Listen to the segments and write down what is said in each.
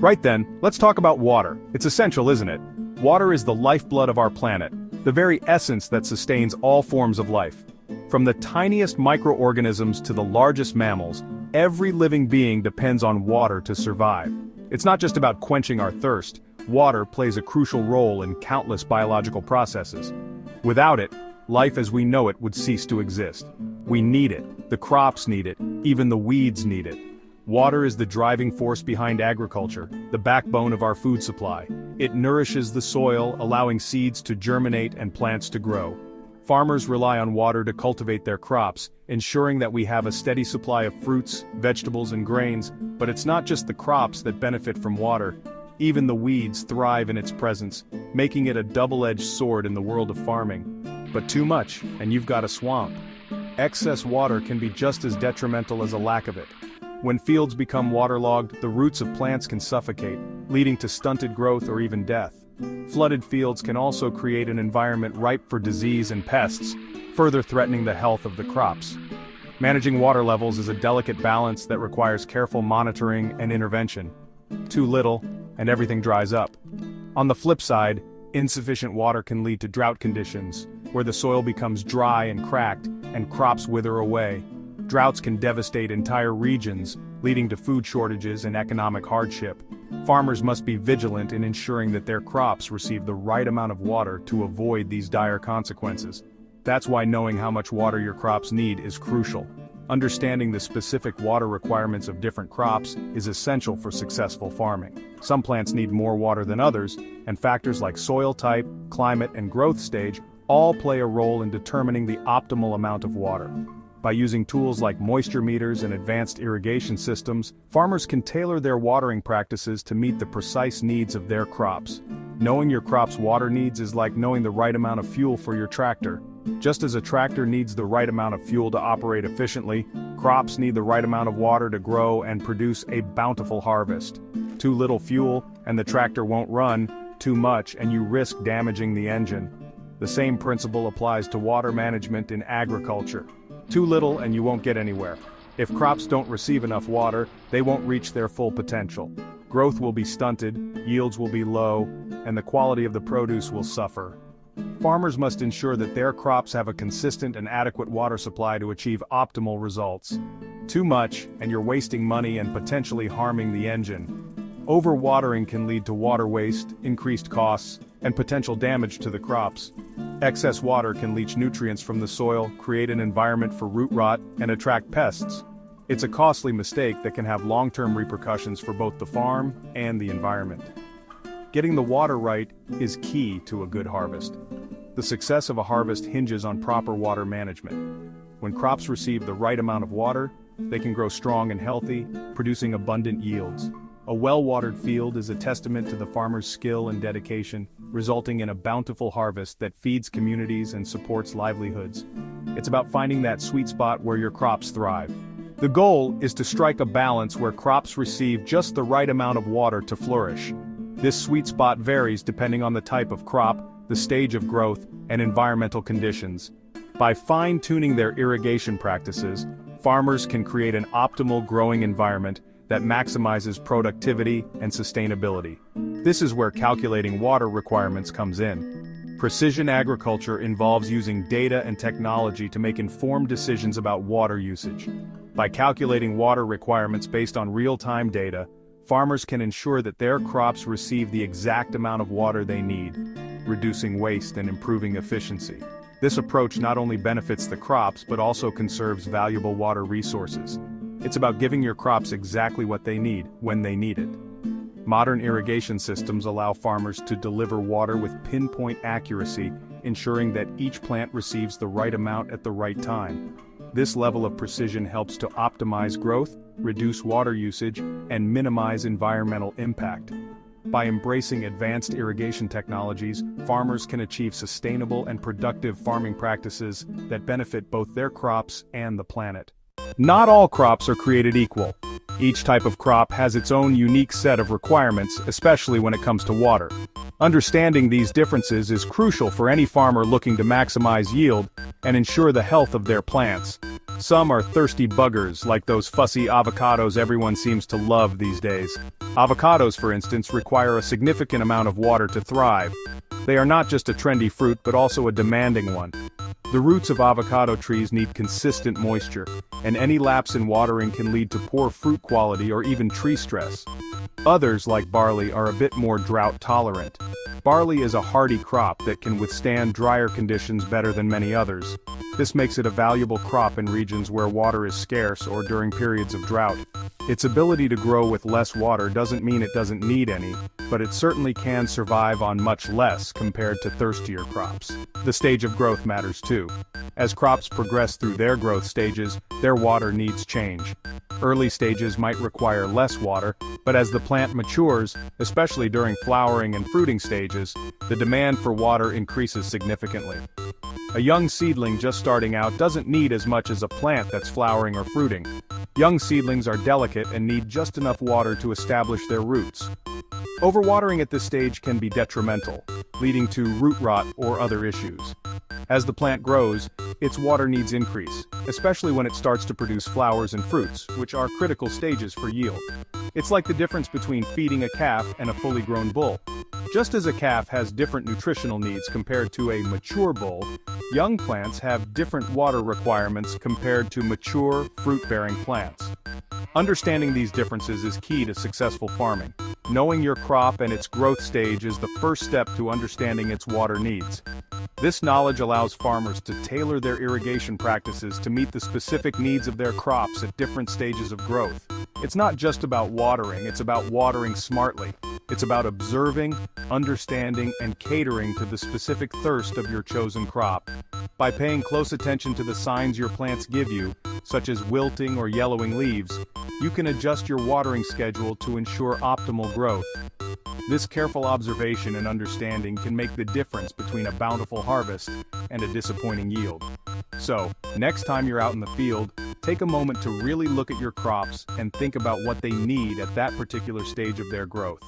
Right then, let's talk about water. It's essential, isn't it? Water is the lifeblood of our planet, the very essence that sustains all forms of life. From the tiniest microorganisms to the largest mammals, every living being depends on water to survive. It's not just about quenching our thirst. Water plays a crucial role in countless biological processes. Without it, life as we know it would cease to exist. We need it, the crops need it, even the weeds need it. Water is the driving force behind agriculture, the backbone of our food supply. It nourishes the soil, allowing seeds to germinate and plants to grow. Farmers rely on water to cultivate their crops, ensuring that we have a steady supply of fruits, vegetables, and grains. But it's not just the crops that benefit from water. Even the weeds thrive in its presence, making it a double-edged sword in the world of farming. But too much, and you've got a swamp. Excess water can be just as detrimental as a lack of it. When fields become waterlogged, the roots of plants can suffocate, leading to stunted growth or even death. Flooded fields can also create an environment ripe for disease and pests, further threatening the health of the crops. Managing water levels is a delicate balance that requires careful monitoring and intervention. Too little, and everything dries up. On the flip side, insufficient water can lead to drought conditions, where the soil becomes dry and cracked, and crops wither away. Droughts can devastate entire regions, leading to food shortages and economic hardship. Farmers must be vigilant in ensuring that their crops receive the right amount of water to avoid these dire consequences. That's why knowing how much water your crops need is crucial. Understanding the specific water requirements of different crops is essential for successful farming. Some plants need more water than others, and factors like soil type, climate, and growth stage all play a role in determining the optimal amount of water. By using tools like moisture meters and advanced irrigation systems, farmers can tailor their watering practices to meet the precise needs of their crops. Knowing your crop's water needs is like knowing the right amount of fuel for your tractor. Just as a tractor needs the right amount of fuel to operate efficiently, crops need the right amount of water to grow and produce a bountiful harvest. Too little fuel, and the tractor won't run. Too much, and you risk damaging the engine. The same principle applies to water management in agriculture. Too little and you won't get anywhere. If crops don't receive enough water, they won't reach their full potential. Growth will be stunted, yields will be low, and the quality of the produce will suffer. Farmers must ensure that their crops have a consistent and adequate water supply to achieve optimal results. Too much, and you're wasting money and potentially harming the engine. Overwatering can lead to water waste, increased costs, and potential damage to the crops. Excess water can leach nutrients from the soil, create an environment for root rot, and attract pests. It's a costly mistake that can have long-term repercussions for both the farm and the environment. Getting the water right is key to a good harvest. The success of a harvest hinges on proper water management. When crops receive the right amount of water, they can grow strong and healthy, producing abundant yields. A well-watered field is a testament to the farmer's skill and dedication, resulting in a bountiful harvest that feeds communities and supports livelihoods. It's about finding that sweet spot where your crops thrive. The goal is to strike a balance where crops receive just the right amount of water to flourish. This sweet spot varies depending on the type of crop, the stage of growth, and environmental conditions. By fine-tuning their irrigation practices, farmers can create an optimal growing environment that maximizes productivity and sustainability. This is where calculating water requirements comes in. Precision agriculture involves using data and technology to make informed decisions about water usage. By calculating water requirements based on real-time data, farmers can ensure that their crops receive the exact amount of water they need, reducing waste and improving efficiency. This approach not only benefits the crops but also conserves valuable water resources. It's about giving your crops exactly what they need, when they need it. Modern irrigation systems allow farmers to deliver water with pinpoint accuracy, ensuring that each plant receives the right amount at the right time. This level of precision helps to optimize growth, reduce water usage, and minimize environmental impact. By embracing advanced irrigation technologies, farmers can achieve sustainable and productive farming practices that benefit both their crops and the planet. Not all crops are created equal. Each type of crop has its own unique set of requirements, especially when it comes to water. Understanding these differences is crucial for any farmer looking to maximize yield and ensure the health of their plants. Some are thirsty buggers, like those fussy avocados everyone seems to love these days. Avocados, for instance, require a significant amount of water to thrive. They are not just a trendy fruit but also a demanding one. The roots of avocado trees need consistent moisture, and any lapse in watering can lead to poor fruit quality or even tree stress. Others, like barley, are a bit more drought tolerant. Barley is a hardy crop that can withstand drier conditions better than many others. This makes it a valuable crop in regions where water is scarce or during periods of drought. Its ability to grow with less water doesn't mean it doesn't need any, but it certainly can survive on much less compared to thirstier crops. The stage of growth matters too. As crops progress through their growth stages, their water needs change. Early stages might require less water, but as the plant matures, especially during flowering and fruiting stages, the demand for water increases significantly. A young seedling just starting out doesn't need as much as a plant that's flowering or fruiting. Young seedlings are delicate and need just enough water to establish their roots. Overwatering at this stage can be detrimental, leading to root rot or other issues. As the plant grows, its water needs increase, especially when it starts to produce flowers and fruits, which are critical stages for yield. It's like the difference between feeding a calf and a fully grown bull. Just as a calf has different nutritional needs compared to a mature bull, young plants have different water requirements compared to mature, fruit-bearing plants. Understanding these differences is key to successful farming. Knowing your crop and its growth stage is the first step to understanding its water needs. This knowledge allows farmers to tailor their irrigation practices to meet the specific needs of their crops at different stages of growth. It's not just about watering, it's about watering smartly. It's about observing, understanding, and catering to the specific thirst of your chosen crop. By paying close attention to the signs your plants give you, such as wilting or yellowing leaves, you can adjust your watering schedule to ensure optimal growth. This careful observation and understanding can make the difference between a bountiful harvest and a disappointing yield. So, next time you're out in the field, take a moment to really look at your crops and think about what they need at that particular stage of their growth.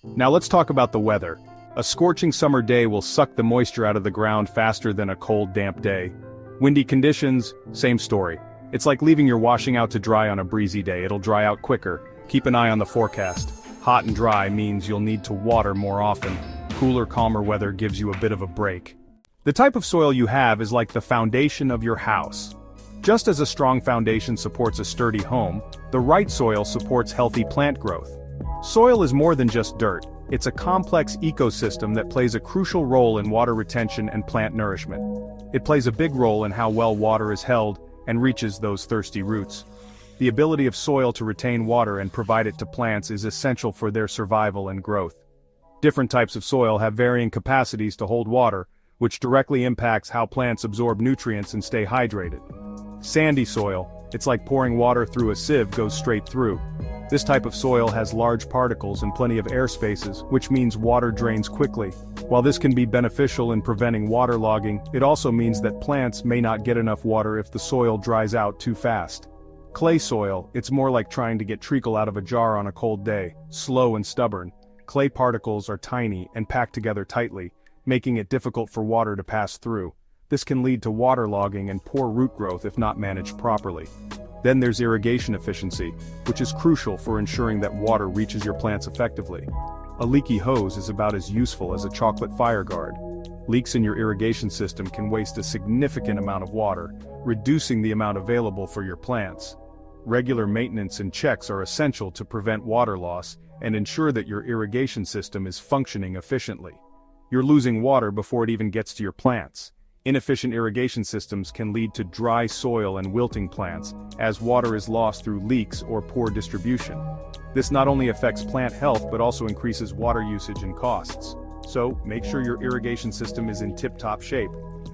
Now let's talk about the weather. A scorching summer day will suck the moisture out of the ground faster than a cold, damp day. Windy conditions, same story. It's like leaving your washing out to dry on a breezy day. It'll dry out quicker. Keep an eye on the forecast. Hot and dry means you'll need to water more often. Cooler, calmer weather gives you a bit of a break. The type of soil you have is like the foundation of your house. Just as a strong foundation supports a sturdy home, the right soil supports healthy plant growth. Soil is more than just dirt. It's a complex ecosystem that plays a crucial role in water retention and plant nourishment. It plays a big role in how well water is held and reaches those thirsty roots. The ability of soil to retain water and provide it to plants is essential for their survival and growth. Different types of soil have varying capacities to hold water, which directly impacts how plants absorb nutrients and stay hydrated. Sandy soil, it's like pouring water through a sieve, goes straight through. This type of soil has large particles and plenty of air spaces, which means water drains quickly. While this can be beneficial in preventing waterlogging, it also means that plants may not get enough water if the soil dries out too fast. Clay soil, it's more like trying to get treacle out of a jar on a cold day, slow and stubborn. Clay particles are tiny and packed together tightly, making it difficult for water to pass through. This can lead to waterlogging and poor root growth if not managed properly. Then there's irrigation efficiency, which is crucial for ensuring that water reaches your plants effectively. A leaky hose is about as useful as a chocolate fire guard. Leaks in your irrigation system can waste a significant amount of water, reducing the amount available for your plants. Regular maintenance and checks are essential to prevent water loss and ensure that your irrigation system is functioning efficiently. You're losing water before it even gets to your plants. Inefficient irrigation systems can lead to dry soil and wilting plants, as water is lost through leaks or poor distribution. This not only affects plant health but also increases water usage and costs. So, make sure your irrigation system is in tip-top shape.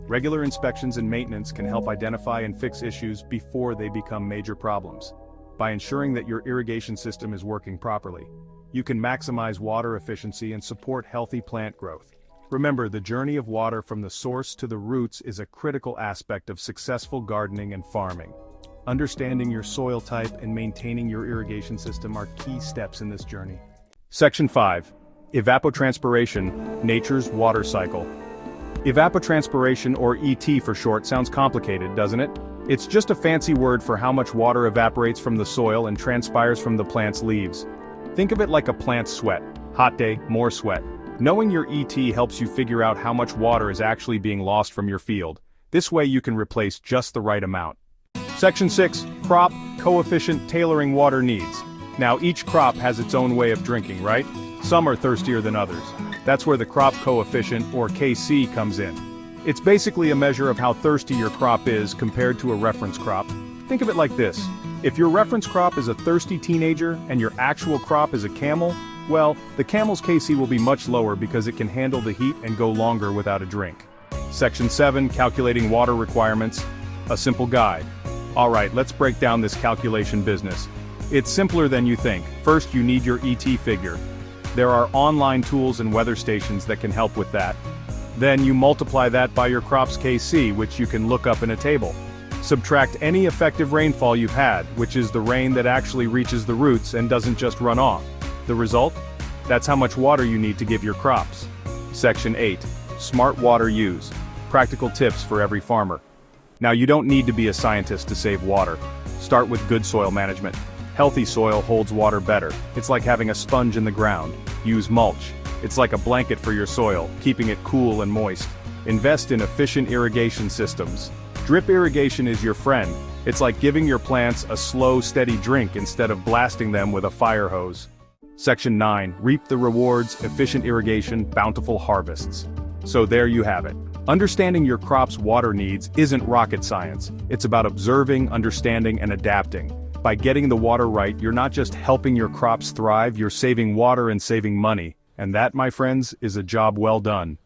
Regular inspections and maintenance can help identify and fix issues before they become major problems. By ensuring that your irrigation system is working properly, you can maximize water efficiency and support healthy plant growth. Remember, the journey of water from the source to the roots is a critical aspect of successful gardening and farming. Understanding your soil type and maintaining your irrigation system are key steps in this journey. Section 5. Evapotranspiration, Nature's Water Cycle. Evapotranspiration, or ET for short, sounds complicated, doesn't it? It's just a fancy word for how much water evaporates from the soil and transpires from the plant's leaves. Think of it like a plant's sweat. Hot day, more sweat. Knowing your ET helps you figure out how much water is actually being lost from your field. This way you can replace just the right amount. Section 6. Crop Coefficient Tailoring Water Needs. Now each crop has its own way of drinking, right? Some are thirstier than others. That's where the crop coefficient, or KC, comes in. It's basically a measure of how thirsty your crop is compared to a reference crop. Think of it like this. If your reference crop is a thirsty teenager and your actual crop is a camel, well, the camel's KC will be much lower because it can handle the heat and go longer without a drink. Section 7. Calculating Water Requirements. A simple guide. Alright, let's break down this calculation business. It's simpler than you think. First, you need your ET figure. There are online tools and weather stations that can help with that. Then you multiply that by your crop's KC, which you can look up in a table. Subtract any effective rainfall you've had, which is the rain that actually reaches the roots and doesn't just run off. The result? That's how much water you need to give your crops. Section 8. Smart Water Use. Practical tips for every farmer. Now you don't need to be a scientist to save water. Start with good soil management. Healthy soil holds water better. It's like having a sponge in the ground. Use mulch. It's like a blanket for your soil, keeping it cool and moist. Invest in efficient irrigation systems. Drip irrigation is your friend. It's like giving your plants a slow, steady drink instead of blasting them with a fire hose. Section 9. Reap the rewards, efficient irrigation, bountiful harvests. So there you have it. Understanding your crop's water needs isn't rocket science. It's about observing, understanding, and adapting. By getting the water right, you're not just helping your crops thrive, you're saving water and saving money. And that, my friends, is a job well done.